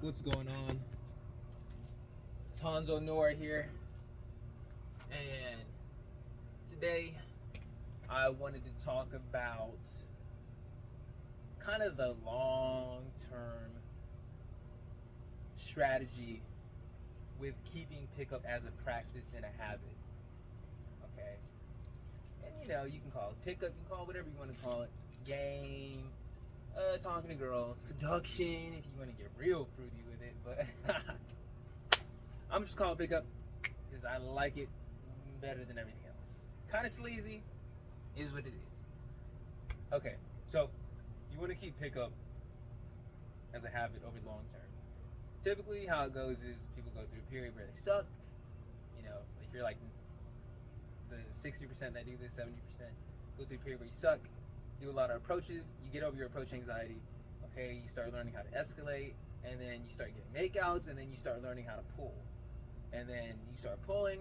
What's going on? It's Hanzo Noor here, and today I wanted to talk about kind of the long-term strategy with keeping pickup as a practice and a habit. Okay, and you can call it pickup, you can call it whatever you want to call it, game, talking to girls, seduction, if you want to get real fruity with it, but I'm just calling pickup because I like it better than everything else. Kind of sleazy, is what it is. Okay, so you want to keep pickup as a habit over the long term. Typically, how it goes is people go through a period where they suck. If you're like the 60% that do this, 70% go through a period where you suck, do a lot of approaches, you get over your approach anxiety. Okay, you start learning how to escalate, and then you start getting makeouts, and then you start learning how to pull. And then you start pulling,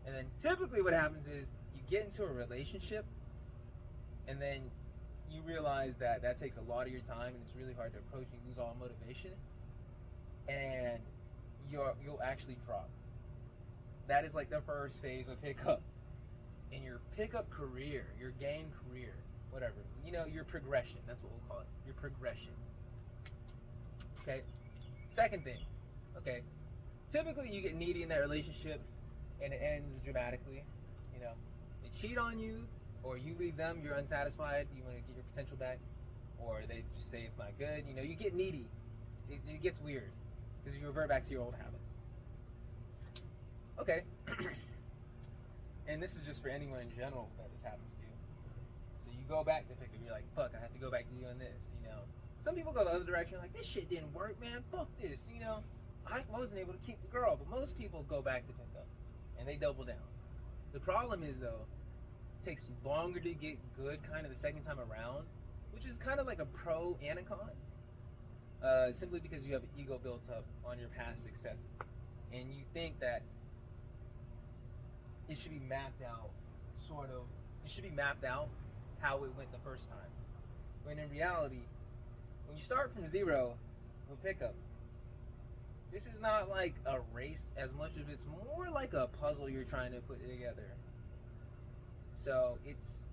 and then typically what happens is you get into a relationship, and then you realize that takes a lot of your time, and it's really hard to approach. You lose all motivation, and you'll actually drop. That is like the first phase of pickup. In your pickup career, your game career, whatever, your progression, that's what we'll call it, your progression. Okay, second thing, okay, typically you get needy in that relationship and it ends dramatically. They cheat on you, or you leave them, you're unsatisfied, you want to get your potential back, or they just say it's not good. You get needy. It gets weird because you revert back to your old habits. Okay. And this is just for anyone in general that this happens to. So you go back to pickup, you're like, fuck, I have to go back to doing this. Some people go the other direction, like, this shit didn't work, man, fuck this. I wasn't able to keep the girl, but most people go back to pickup and they double down. The problem is, though, it takes longer to get good kind of the second time around, which is kind of like a pro and a con, simply because you have an ego built up on your past successes, and you think that it should be mapped out, it should be mapped out how it went the first time, when in reality, when you start from zero with pickup, this is not like a race as much as it's more like a puzzle you're trying to put together. So it's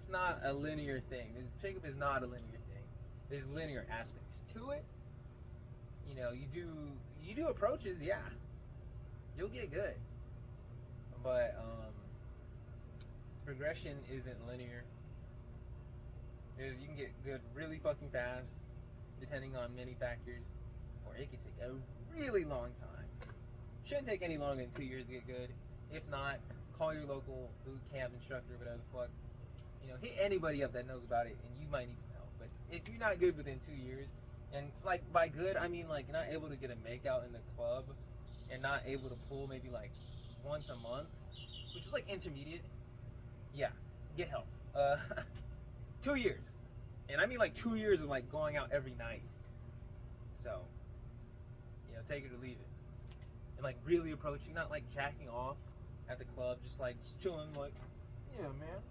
not a linear thing. This pickup is not a linear thing. There's linear aspects to it. You do approaches, yeah. You'll get good. But progression isn't linear. You can get good really fucking fast, depending on many factors, or it could take a really long time. Shouldn't take any longer than 2 years to get good. If not, call your local boot camp instructor, whatever the fuck. Hit anybody up that knows about it, and you might need some help. But if you're not good within 2 years, and like by good, I mean like not able to get a makeout in the club, and not able to pull maybe like once a month, which is like intermediate, yeah, get help. 2 years. And I mean like 2 years of like going out every night. So, take it or leave it. And like really approaching, not like jacking off at the club, just chilling, like, yeah, man,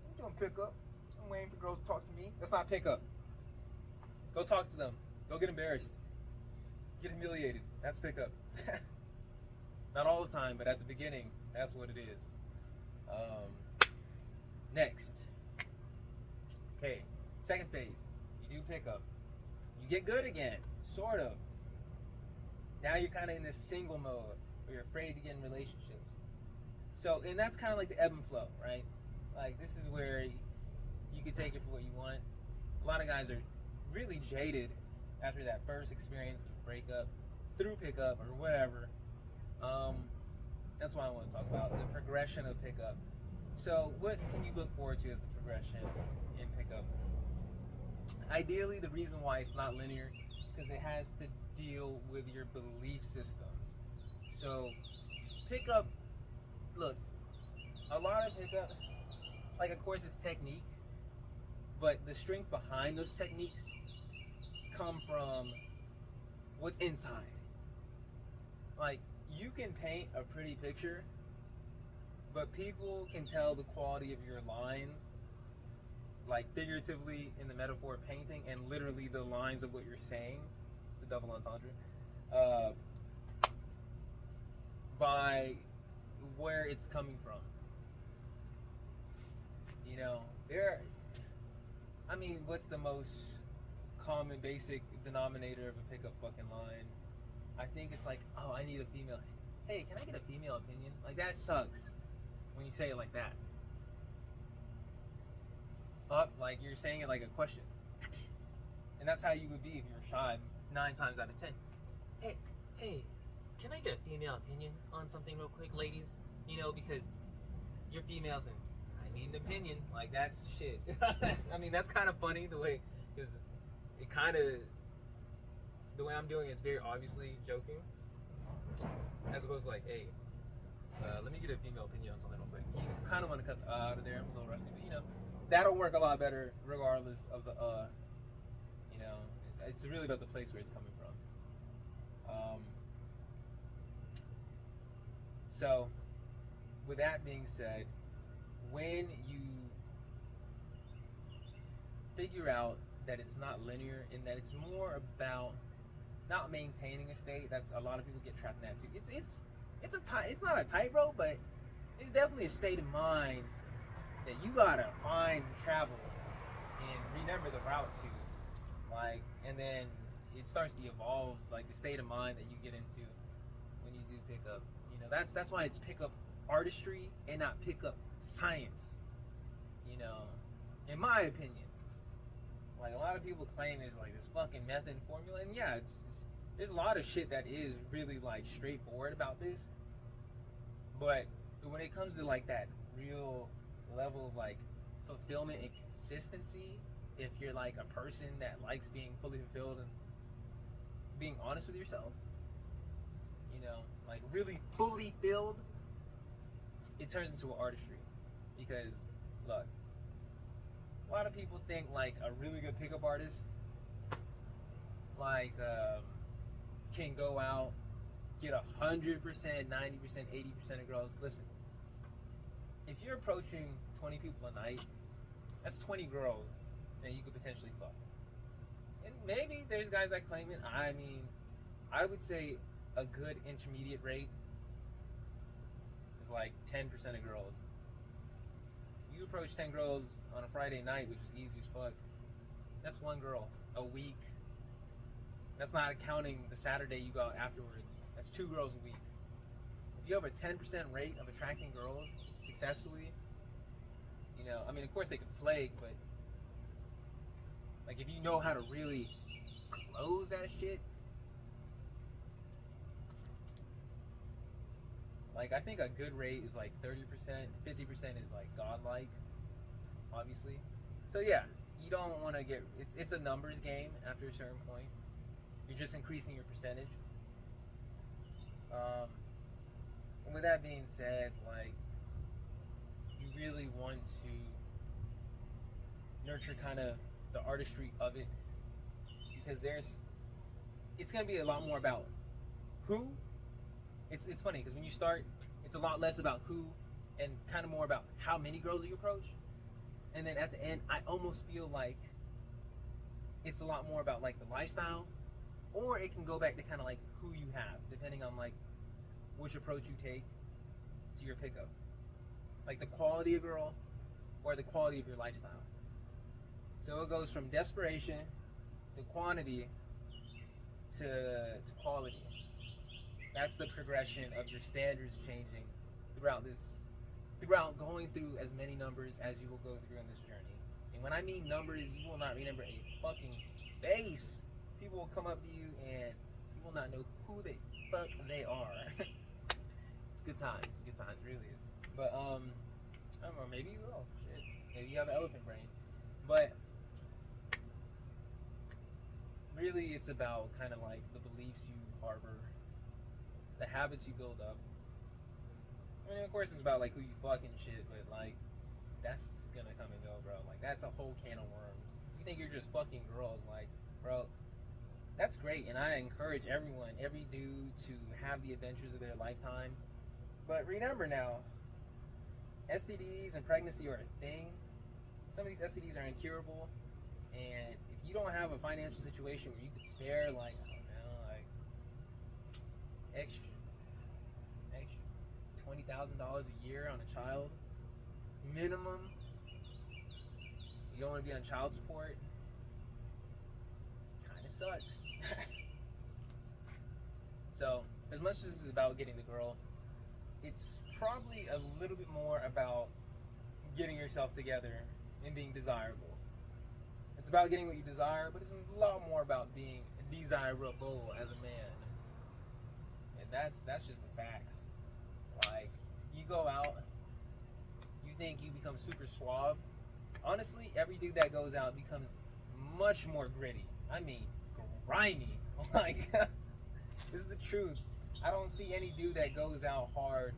I'm doing pickup. I'm waiting for girls to talk to me. That's not pickup. Go talk to them. Go get embarrassed. Get humiliated. That's pickup. Not all the time, but at the beginning, that's what it is. Next. Okay, second phase. You do pickup. You get good again, sort of. Now you're kind of in this single mode where you're afraid to get in relationships. So, and that's kind of like the ebb and flow, right? Like, this is where you can take it for what you want. A lot of guys are really jaded after that first experience of breakup, through pickup, or whatever. That's what I want to talk about, the progression of pickup. So, what can you look forward to as the progression in pickup? Ideally, the reason why it's not linear is because it has to deal with your belief systems. So, pickup, look, a lot of pickup, like, of course, it's technique, but the strength behind those techniques come from what's inside. Like, you can paint a pretty picture, but people can tell the quality of your lines, like figuratively in the metaphor of painting, and literally the lines of what you're saying, It's a double entendre. Uh, by where it's coming from. You know, there. I mean, what's the most common basic denominator of a pickup fucking line? I think it's like, oh, I need a female. Hey, can I get a female opinion? Like that sucks when you say it like that. Up, like you're saying it like a question, and that's how you would be if you were shy 9 times out of 10. Hey, hey, can I get a female opinion on something real quick, ladies? You know, because you're females and I need an opinion. Like that's shit. I mean, that's kind of funny the way, because it kind of, the way I'm doing it's very obviously joking, as opposed to like, hey, let me get a female opinion on something real quick. You kind of want to cut the out of there. I'm a little rusty, but you know, that'll work a lot better regardless of the you know, it's really about the place where it's coming from. So, with that being said, when you figure out that it's not linear and that it's more about not maintaining a state, that's a lot of people get trapped in that too. It's not a tightrope, but it's definitely a state of mind that you gotta find and travel and remember the route to, like, and then it starts to evolve, like the state of mind that you get into when you do pickup. You know, that's why it's pickup artistry and not pickup science. You know, in my opinion, like a lot of people claim there's like this fucking method and formula, and yeah, it's there's a lot of shit that is really like straightforward about this, but when it comes to like that real level of like fulfillment and consistency, if you're like a person that likes being fully fulfilled and being honest with yourself, you know, like really fully filled, it turns into an artistry. Because look, a lot of people think like a really good pickup artist like can go out, get 100%, 90%, 80% of girls. Listen, if you're approaching 20 people a night, that's 20 girls that you could potentially fuck. And maybe there's guys that claim it. I mean, I would say a good intermediate rate is like 10% of girls. You approach 10 girls on a Friday night, which is easy as fuck. That's one girl a week. That's not counting the Saturday you go out afterwards. That's 2 girls a week. If you have a 10% rate of attracting girls successfully, you know, I mean, of course they can flake, but like if you know how to really close that shit, like I think a good rate is like 30%, 50% is like godlike, obviously. So yeah, you don't want to get, it's a numbers game after a certain point. You're just increasing your percentage. And with that being said, like you really want to nurture kind of the artistry of it, because it's going to be a lot more about who. It's funny because when you start, it's a lot less about who and kind of more about how many girls you approach. And then at the end, I almost feel like it's a lot more about like the lifestyle, or it can go back to kind of like who you have, depending on like which approach you take to your pickup. Like the quality of girl or the quality of your lifestyle. So it goes from desperation to quantity to quality. That's the progression of your standards changing throughout going through as many numbers as you will go through in this journey. And when I mean numbers, you will not remember a fucking base. People will come up to you and you will not know who the fuck they are. It's good times, really is. But I don't know, maybe you will. Shit. Maybe you have an elephant brain. But really it's about kind of like the beliefs you harbor, the habits you build up. I mean, of course, it's about like who you fucking shit, but like that's gonna come and go, bro. Like that's a whole can of worms. You think you're just fucking girls, like, bro, that's great, and I encourage everyone, every dude, to have the adventures of their lifetime. But remember now, STDs and pregnancy are a thing. Some of these STDs are incurable, and if you don't have a financial situation where you could spare like extra, extra $20,000 a year on a child minimum. You don't want to be on child support. Kind of sucks. So, as much as this is about getting the girl, it's probably a little bit more about getting yourself together and being desirable. It's about getting what you desire, but it's a lot more about being desirable as a man. And that's just the facts. Like, you go out, you think you become super suave. Honestly, every dude that goes out becomes much more gritty. I mean, grimy. Like, this is the truth. I don't see any dude that goes out hard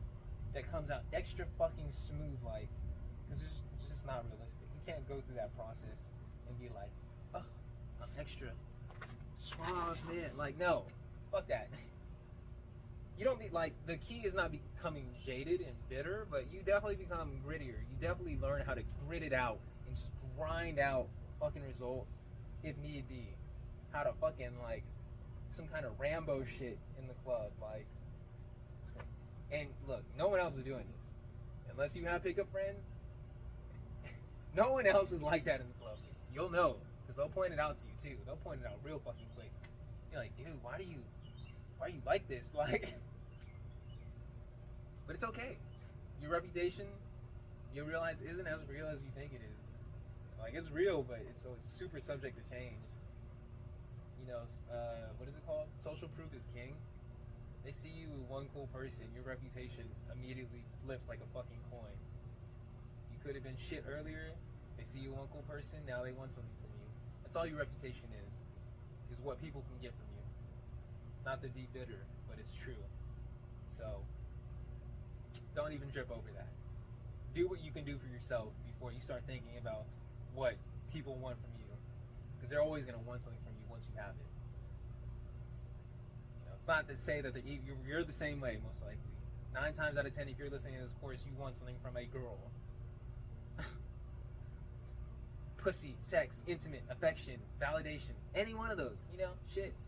that comes out extra fucking smooth, like, because it's just not realistic. You can't go through that process and be like, oh, I'm extra suave, man. Like, no, fuck that. You don't be like, the key is not becoming jaded and bitter, but you definitely become grittier. You definitely learn how to grit it out and just grind out fucking results if need be. How to fucking, like, some kind of Rambo shit in the club, like. And look, no one else is doing this, unless you have pickup friends. No one else is like that in the club. You'll know, because they'll point it out to you too. They'll point it out real fucking quick. You're like, dude, why are you like this? Like, but it's okay. Your reputation, you realize, isn't as real as you think it is. Like, it's real, but it's super subject to change. You know, what is it called? Social proof is king. They see you one cool person, your reputation immediately flips like a fucking coin. You could have been shit earlier. They see you one cool person, now they want something from you. That's all your reputation is what people can get from you. Not to be bitter, but it's true. So, don't even trip over that. Do what you can do for yourself before you start thinking about what people want from you. Because they're always going to want something from you once you have it. You know, it's not to say that you're the same way, most likely. 9 times out of 10, if you're listening to this course, you want something from a girl. Pussy, sex, intimate, affection, validation, any one of those, you know, shit.